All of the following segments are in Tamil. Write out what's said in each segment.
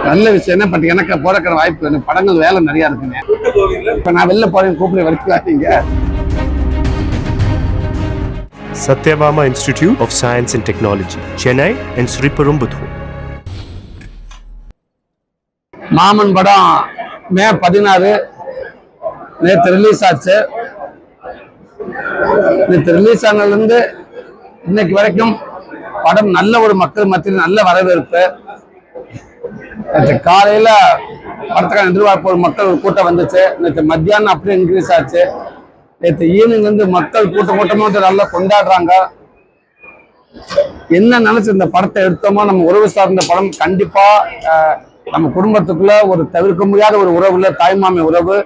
நல்ல விஷயம் என்ன பட் எனக்கு போறக்கிற வாய்ப்பு படங்கள் வேலை நிறைய இருக்குங்க. இப்ப நான் வெளில போறேன் கூப்பிட வரைக்கும். Satyabama Institute of Science and Technology, Chennai and Sriperumbudur. மாமன் படம் மே 16 நேற்று ரிலீஸ் ஆச்சு. நேற்று ரிலீஸ் ஆனதுலேருந்து இன்னைக்கு வரைக்கும் படம் நல்ல ஒரு மக்கள் மத்தியில் நல்ல வரவேற்பு. நேற்று காலையில படத்துக்கான எதிர்பார்ப்பு ஒரு மக்கள் ஒரு கூட்டம் வந்துச்சு. நேற்று மத்தியானம் அப்படியே இன்க்ரீஸ் ஆச்சு. நேற்று ஈவினிங் வந்து மக்கள் கூட்டமா நல்லா கொண்டாடுறாங்க. என்ன நினைச்சு இந்த படத்தை எடுத்தோமோ நம்ம உறவு சார்ந்த படம் கண்டிப்பா நம்ம குடும்பத்துக்குள்ள ஒரு தவிர்க்க முடியாத ஒரு உறவுல தாய்மாமி உறவு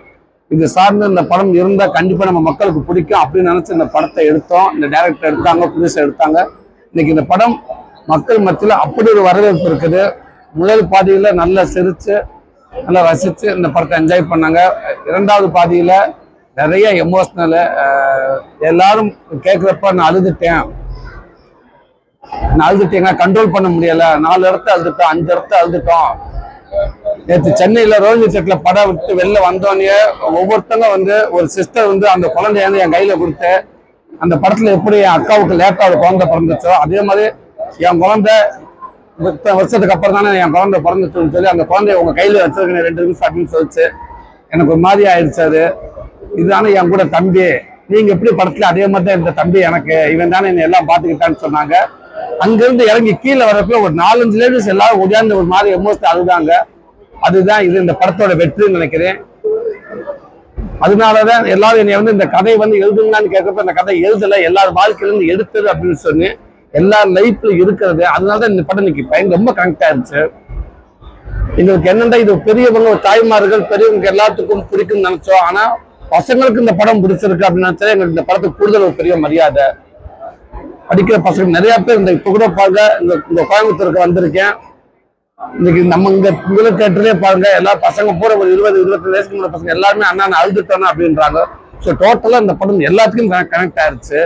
இது சார்ந்து இந்த படம் இருந்தா கண்டிப்பா நம்ம மக்களுக்கு பிடிக்கும் அப்படின்னு நினைச்சு இந்த படத்தை எடுத்தோம். இந்த டைரக்டர் எடுத்தாங்க, புதுசாக எடுத்தாங்க. இன்னைக்கு இந்த படம் மக்கள் மத்தியில அப்படி ஒரு வரவேற்பு இருக்குது. முதல் பாதியில நல்லா சிரிச்சு நல்லா ரசிச்சு இந்த படத்தை என்ஜாய் பண்ணாங்க. இரண்டாவது பாதியில நிறைய எமோஷனல் எல்லாரும் கேட்குறப்ப நான் அழுதுட்டேன் கண்ட்ரோல் பண்ண முடியல. 4 இடத்த அழுதுட்டோம், 5 இடத்த அழுதுட்டோம். நேற்று சென்னையில ரோஹிணி செட்ல படம் விட்டு வெளில வந்தோடனே ஒவ்வொருத்தங்க வந்து ஒரு சிஸ்டர் வந்து அந்த குழந்தைய வந்து என் கையில கொடுத்து அந்த படத்துல எப்படி என் அக்காவுக்கு லேட்டா ஒரு குழந்தை பிறந்துச்சோ அதே மாதிரி என் குழந்தை வருஷத்துக்கு அப்புறம் தானே என் குழந்தை பிறந்துச்சுன்னு சொல்லி அந்த குழந்தைய உங்க கையில வச்சிருக்கேன் 2 நிமிஷம் அப்படின்னு சொல்லிச்சு. எனக்கு ஒரு மாதிரி ஆயிடுச்சு. அது இதுதானே என் கூட தம்பி, நீங்க எப்படி படத்துல அதே மாதிரி தான் இந்த தம்பி எனக்கு இவன் தானே என்ன எல்லாம் பாத்துக்கிட்டான்னு சொன்னாங்க. அங்கிருந்து இறங்கி கீழே வரப்ப ஒரு 4-5 லேடிஸ் எல்லாரும் உடையாந்து ஒரு மாதிரி எமோஷனல் அழுதாங்க. அதுதான் இது இந்த படத்தோட வெற்றின்னு நினைக்கிறேன். அதனாலதான் எல்லாரும் என்னை வந்து இந்த கதையை வந்து எழுதுங்களான்னு கேட்கறப்ப இந்த கதை எழுதல, எல்லாரும் வாழ்க்கையில இருந்து எடுத்தது அப்படின்னு சொல்லி எல்லாரும் லைஃப்ல இருக்கிறது. அதனாலதான் இந்த படம் இன்னைக்கு ரொம்ப கனெக்ட் ஆயிருச்சு. எங்களுக்கு என்னென்ன இது பெரியவங்க தாய்மார்கள் பெரியவங்க எல்லாத்துக்கும் பிடிக்கும்னு நினைச்சோம். ஆனா பசங்களுக்கு இந்த படம் பிடிச்சிருக்கு அப்படின்னு நினைச்சா எங்களுக்கு இந்த படத்துக்கு கூடுதல் ஒரு பெரிய மரியாதை. படிக்கிற பசங்க நிறைய பேர் இந்த இப்ப கூட பாருங்க இந்த கோயம்புத்தூருக்கு வந்திருக்கேன். இன்னைக்கு நம்ம இங்க தேட்டர்லயே பாருங்க எல்லா பசங்க பூரா ஒரு 20-25 வயசுக்கு மேல பசங்க எல்லாருமே அண்ணா அழுதுட்டோம் அப்படின்றாங்க. ஸோ டோட்டலா இந்த படம் எல்லாத்துக்கும் கனெக்ட் ஆயிருச்சு.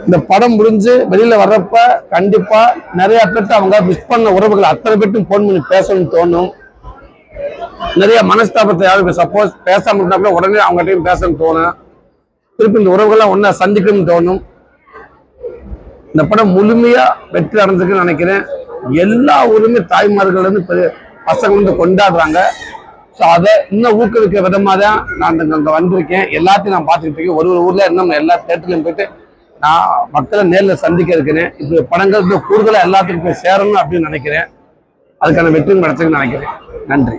இந்த படம் முடிஞ்சு வெளியில வர்றப்ப கண்டிப்பா நிறைய பேர்த்து அவங்க மிஸ் பண்ண உறவுகள் அத்தனை பேர்ட்டும் போன் பண்ணி பேசணும்னு தோணும். நிறைய மனஸ்தாபத்தை யாரும் சப்போஸ் பேசாம இருந்தா உடனே அவங்ககிட்டையும் பேசணும்னு தோணும். திருப்பி இந்த உறவுகள்லாம் ஒன்னா சந்திக்கணும்னு தோணும். இந்த படம் முழுமையா வெற்றி அடைஞ்சிருக்குன்னு நினைக்கிறேன். எல்லா ஊருமே தாய்மார்கள் வந்து பசங்க வந்து கொண்டாடுறாங்க. ஸோ அதை இன்னும் ஊக்குவிக்கிற விதமா தான் நான் அங்க வந்திருக்கேன். எல்லாத்தையும் நான் பார்த்துக்கிட்டு இருக்கேன். ஒரு ஊர்ல இன்னும் எல்லா தேட்டர்லையும் போயிட்டு நான் மக்களை நேரில் சந்திக்க இருக்கிறேன். இப்படி படங்கள் இன்னும் கூடுதலா எல்லாத்துக்கும் போய் சேரணும் அப்படின்னு நினைக்கிறேன். அதுக்கான வெற்றி கிடைச்சுன்னு நினைக்கிறேன். நன்றி.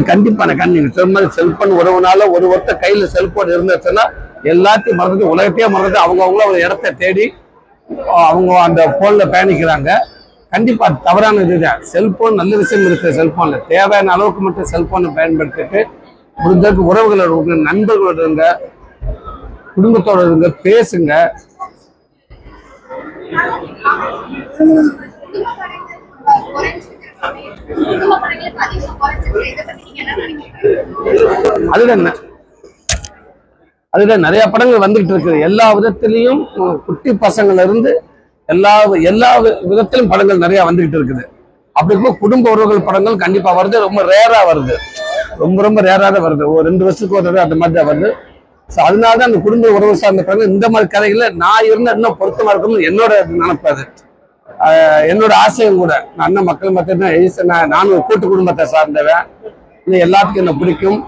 கண்டிப்பான நீங்க சொன்ன மாதிரி செல்போன் உறவுனால ஒரு ஒருத்தர் கையில செல்போன் இருந்துச்சுன்னா எல்லாத்தையும் மறந்துட்டு உலகத்தையே மறந்துட்டு அவங்கவுங்கள ஒரு இடத்த தேடி அவங்க அந்த போன்ல பயணிக்கிறாங்க. கண்டிப்பா அது தவறான இதுதான். செல்போன் நல்ல விஷயம் இருக்கு. செல்போன்ல தேவையான அளவுக்கு மட்டும் செல்போனை பயன்படுத்திட்டு முடிஞ்சதுக்கு உறவுகளோட இருங்க, நண்பர்களோட இருங்க, குடும்பத்தோட இருங்க, பேசுங்க. அதுல நிறைய படங்கள் வந்துகிட்டு இருக்குது. எல்லா விதத்திலையும் குட்டி பசங்கள்ல இருந்து எல்லா விதத்திலும் படங்கள் நிறைய வந்துகிட்டு இருக்குது. அப்படி இருக்கும் குடும்ப உறவுகள் படங்கள் கண்டிப்பா வருது. ரொம்ப ரேரா வருது. ரொம்ப ரேரா தான் வருது. ஒரு 2 வருஷத்துக்கு ஒரு தடவை அந்த மாதிரி தான் வருது. ஸோ அதனாலதான் அந்த குடும்ப உறவு சார்ந்த படங்கள் இந்த மாதிரி கதைகளை நான் இருந்தா இன்னும் பொருத்தமா இருக்கணும்னு என்னோட நினைப்பது, என்னோட ஆசையும் கூட. நான் அண்ணன் மக்கள் மத்திய நானும் ஒரு கூட்டு குடும்பத்தை சார்ந்தவன். இது எல்லாத்துக்கும் என்ன பிடிக்கும்.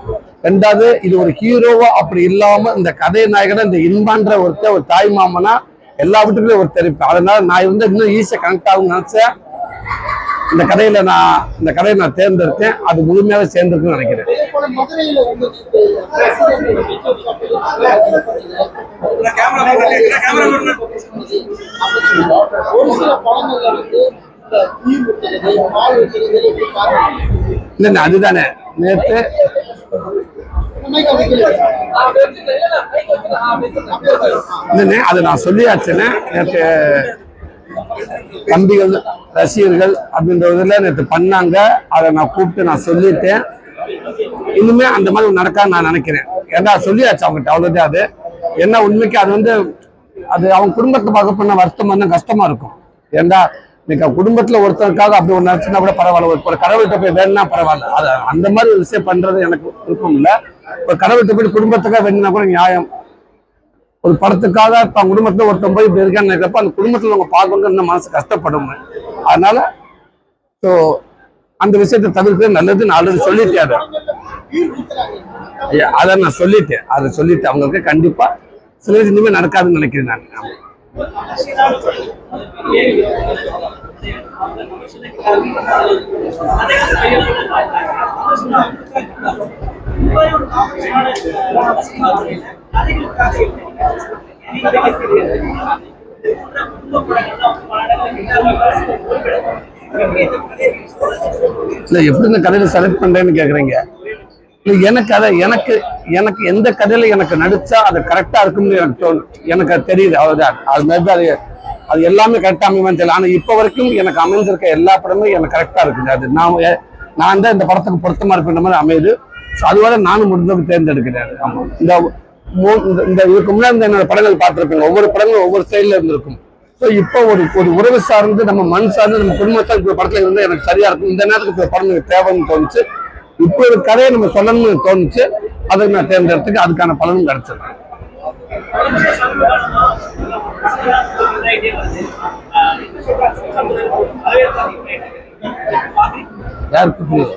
2வது இது ஒரு ஹீரோவா அப்படி இல்லாம இந்த கதை நாயகனா இந்த இன்பான்ற ஒரு தாய் மாமனா எல்லா வீட்டுக்குள்ளயும் ஒரு தெரிப்பு. அதனால நான் வந்து இன்னும் ஈஸியா கனெக்ட் ஆகும்னு நினைச்சேன். இந்த கதையை நான் தேர்ந்தெடுத்தேன். அது முழுமையாக சேர்ந்திருக்குன்னு நினைக்கிறேன். இல்ல அதுதானே நேற்று அதை நான் சொல்லியாச்சுன்னு நேற்று தம்பிகள் ரசிகர்கள் அப்படின்றதுல நேற்று பண்ணாங்க. அதை நான் கூப்பிட்டு நான் சொல்லிட்டேன். இனிமே அந்த மாதிரி நடக்கான்னு நான் நினைக்கிறேன். ஏன்னா சொல்லியாச்சு அவங்ககிட்ட, அவ்வளவுதான். அது என்ன உண்மைக்கு அது அது அவங்க குடும்பத்தை பார்க்க பண்ண வருத்தம் வந்து கஷ்டமா இருக்கும். ஏன்னா இன்னைக்கு குடும்பத்துல ஒருத்தருக்காக அப்படி ஒன்று நினைச்சுன்னா கூட பரவாயில்ல, ஒரு கடவுள்கிட்ட போய் வேணும்னா பரவாயில்ல. அது அந்த மாதிரி ஒரு விஷயம் பண்றது எனக்கு விருப்பம் இல்லை. ஒரு கடவுள்கிட்ட போய் குடும்பத்துக்காக வேணும்னா கூட நியாயம். ஒரு படத்துக்காக தன் குடும்பத்துல ஒருத்தன் போய் இப்படி இருக்கான்னு நினைக்கிறப்ப அந்த குடும்பத்துல அவங்க பார்க்கணும்னு மனசு கஷ்டப்படும். அதனால அந்த விஷயத்தை தவிர்க்கிறது நல்லது. நான் ஆல்ரெடி சொல்லிட்டேன். அதை நான் சொல்லிட்டேன். அவங்களுக்கு கண்டிப்பா சில விஷயம் இனிமே நடக்காதுன்னு நினைக்கிறேன் நான். இல்ல எப்படி இந்த கதையில செலக்ட் பண்றேன்னு கேக்குறீங்க. எனக்கு எனக்கு எந்த கதையில எனக்கு நடிச்சா அது கரெக்டா இருக்கும்னு எனக்கு தோணும். எனக்கு அது தெரியுது, அவ்வளவுதான். அது மாதிரி அது எல்லாமே கரெக்டா அமைவான்னு தெரியல. ஆனா இப்ப வரைக்கும் எனக்கு அமைஞ்சிருக்க எல்லா படமும் எனக்கு கரெக்டா இருக்குது. அது நான் தான் இந்த படத்துக்கு பொருத்தமா இருக்கின்ற மாதிரி அமையுது. அதுவரை நானும் முடிஞ்சவங்க தேர்ந்தெடுக்கிறேன். ஆமா, இந்த இதுக்கு முன்னாடி என்னோட படங்கள் பார்த்திருப்பீங்க. ஒவ்வொரு படங்களும் ஒவ்வொரு ஸ்டைல்ல இருந்திருக்கும். ஸோ இப்போ ஒரு உறவு சார்ந்து நம்ம மண் சார்ந்து நம்ம குடும்பத்தால் படத்துல இருந்தால் எனக்கு சரியா இருக்கும். இந்த நேரத்துக்கு படம் எனக்கு தேவைன்னு தோணுச்சு. இப்போ ஒரு கதையை நம்ம சொல்லணும்னு தோணுச்சு. அதை நான் தேர்ந்தெடுத்துக்கு அதுக்கான பலனும் கிடைச்சிருக்கு. யாருக்கு புரியுது?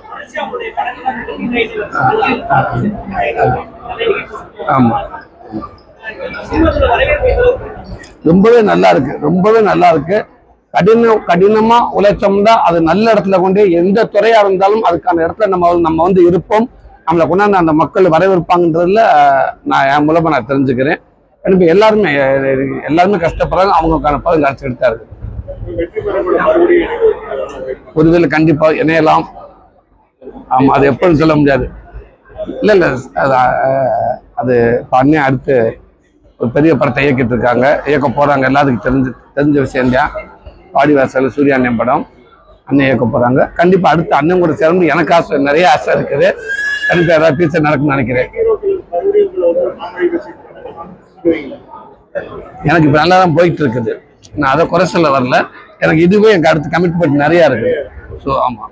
ஆமா, ரொம்பவே நல்லா இருக்கு. கடினமா உழைச்சோம்னா அது நல்ல இடத்துல கொண்டு, எந்த துறையா இருந்தாலும் அதுக்கான இடத்துல நம்ம வந்து இருப்போம். நம்மளை கொண்டாந்து அந்த மக்கள் வரவேற்பாங்கன்றதுல நான் என் மூலமா நான் தெரிஞ்சுக்கிறேன். எனக்கு எல்லாருமே கஷ்டப்படுறாங்க. அவங்களுக்கான பலன் கிடைச்சிக்கிட்டு தான் இருக்கு. ஒருவேளை கண்டிப்பா இணையலாம். ஆமா, அது எப்படின்னு சொல்ல முடியாது. இல்ல அது அண்ணன் அடுத்து ஒரு பெரிய படத்தை இயக்க போறாங்க. எல்லாத்துக்கும் தெரிஞ்ச விஷயம் தான். வாடிவாசல் சூர்யா அண்ணன் படம் அண்ணன் இயக்க போறாங்க. கண்டிப்பா அடுத்து அண்ணன் கூட சேர்ந்து எனக்கு நிறைய ஆசை இருக்குது. கண்டிப்பா ஏதாவது பீச்சர் நடக்கும்னு நினைக்கிறேன். எனக்கு இப்ப நல்லா தான் போயிட்டு இருக்குது. நான் அதை குறை சொல்ல வரல. எனக்கு இதுவே எனக்கு அடுத்து கமிட்மெண்ட் நிறைய இருக்கு. ஸோ ஆமா,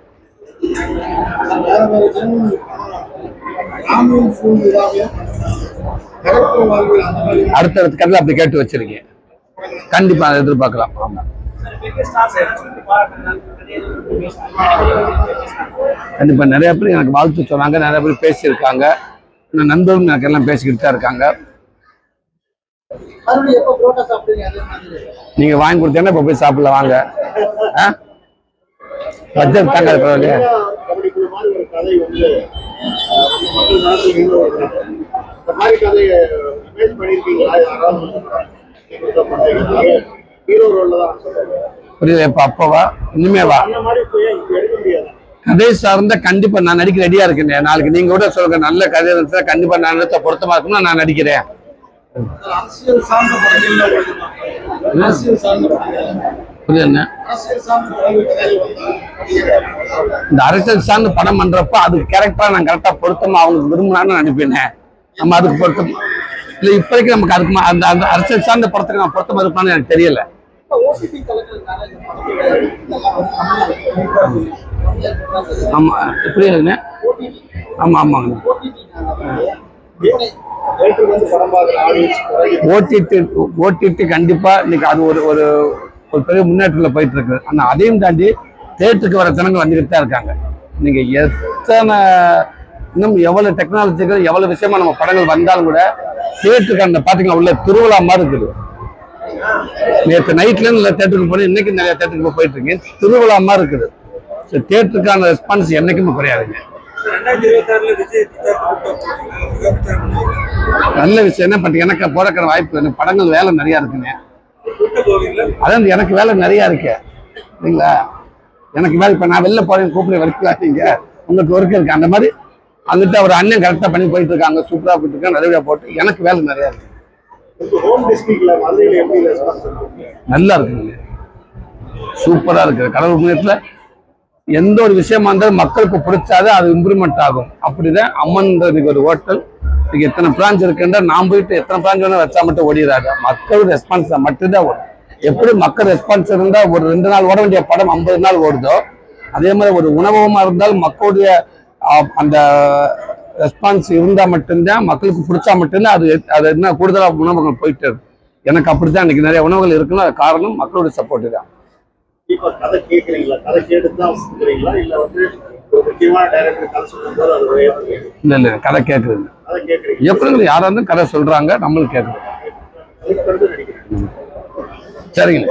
அடுத்தடுத்த கதையில அப்படி கேட்டு வச்சிருக்கேன். கண்டிப்பா அதை எதிர்பார்க்கலாம். ஆமா, கண்டிப்பா நிறைய பேர் எனக்கு வாழ்த்து சொன்னாங்க. நிறைய பேர் பேசியிருக்காங்க. நண்பர்களும் எனக்கு எல்லாம் பேசிக்கிட்டு தான் இருக்காங்க. நீங்க வாங்கி கொடுத்தீங்கன்னா இப்ப போய் சாப்பிடல வாங்க. பட்ஜெட் தாங்க பரவாயில்லையா? புரியல. இப்ப அப்பவா இனிமேவா கதை சார்ந்த கண்டிப்பா நான் நடிக்க ரெடியா இருக்கேன். நாளைக்கு நீங்க கூட சொல்லுங்க, நல்ல கதை இருந்துச்சுன்னா கண்டிப்பா நான் நினைச்ச பொருத்தமா இருக்கும்னா நான் நடிக்கிறேன். புரியுதுங்க. இந்த அரசியல் சார்ந்த படம் பண்றப்ப அதுக்கு கேரக்டரா நான் கரெக்டா பொருத்தமா அவங்க விரும்பினான்னு நினைப்பேன். நம்ம அதுக்கு பொருத்தம் இல்ல. இப்போதைக்கு நமக்கு அதுக்கு அந்த அரசியல் சார்ந்த படத்துக்கு நான் பொருத்தமா இருப்பான்னு எனக்கு தெரியல. ஆமா, புரியுதுங்க. ஆமா ஆமாங்க. ஓடிடி கண்டிப்பா இன்னைக்கு அது ஒரு பெரிய முன்னேற்றத்துல போயிட்டு இருக்கு. ஆனா அதையும் தாண்டி தேட்டருக்கு வர ஜனங்கள் வந்துகிட்டு தான் இருக்காங்க. நீங்க எத்தனை இன்னும் எவ்வளவு டெக்னாலஜிகள் எவ்வளவு விஷயமா நம்ம படங்கள் வந்தாலும் கூட தேட்டருக்கு அந்த பாத்தீங்கன்னா உள்ள திருவிழா மாதிரி இருக்குது. நேற்று நைட்ல இருந்து தேட்டருக்கு போய் இன்னைக்கு நிறைய தேட்டருக்கு போயிட்டு இருக்கேன். திருவிழா மாதிரி இருக்குது. தேட்டருக்கான ரெஸ்பான்ஸ் என்னைக்குமே குறையாதுங்க. நல்ல விஷயம் என்ன பண்றீங்க? எனக்கு போறக்கிற வாய்ப்பு, எனக்கு படங்கள் வேலை நிறைய இருக்குங்க. அதான் எனக்கு வேலை நிறைய இருக்கு இல்லைங்களா? எனக்கு வேலை இப்ப நான் வெளில போறேன், கூப்பிட வரைக்கும் உங்களுக்கு ஒர்க் இருக்கு. அந்த மாதிரி அங்கிட்ட ஒரு அண்ணன் கரெக்டா பண்ணி போயிட்டு இருக்காங்க. சூப்பரா போயிட்டு இருக்காங்க. நிறைய போட்டு எனக்கு வேலை நிறைய இருக்கு. நல்லா இருக்குங்க. சூப்பரா இருக்குது. கடவுள் புண்ணியத்துல எந்த ஒரு விஷயமா இருந்தாலும் மக்களுக்கு பிடிச்சாது அது இம்ப்ரூவ்மெண்ட் ஆகும். அப்படிதான் அம்மன்றது ஒரு ஹோட்டல் இன்னைக்கு எத்தனை பிரான்ச் இருக்குன்ற நான் போயிட்டு எத்தனை பிரான்ச் வேணா வச்சா மட்டும் ஓடிடாது. மக்கள் ரெஸ்பான்ஸ் மட்டும்தான் ஓடும். எப்படி மக்கள் ரெஸ்பான்ஸ் இருந்தா ஒரு 2 நாள் ஓட வேண்டிய படம் 50 நாள் ஓடுதோ, அதே மாதிரி ஒரு உணவகமா இருந்தாலும் மக்களுடைய அந்த ரெஸ்பான்ஸ் இருந்தா மட்டும்தான், மக்களுக்கு பிடிச்சா மட்டும்தான் அது என்ன கூடுதலாக உணவகங்கள் போயிட்டு இருக்கு. எனக்கு அப்படித்தான் இன்னைக்கு நிறைய உணவுகள் இருக்குன்னு அது காரணம் மக்களுடைய சப்போர்ட் தான். இப்ப கதை கேட்கறீங்களா? கதை கேட்டு தான் சொல்றீங்களா இல்ல வந்து ஒரு முக்கியமான டைரக்டர் கதை சொல்லும்போது அது இல்ல கதை கேட்கறது. கதை கேட்கறீங்க. எப்படி யாரா இருந்தாலும் கதை சொல்றாங்க, நம்மளும் கேட்கறோம். சரிங்க.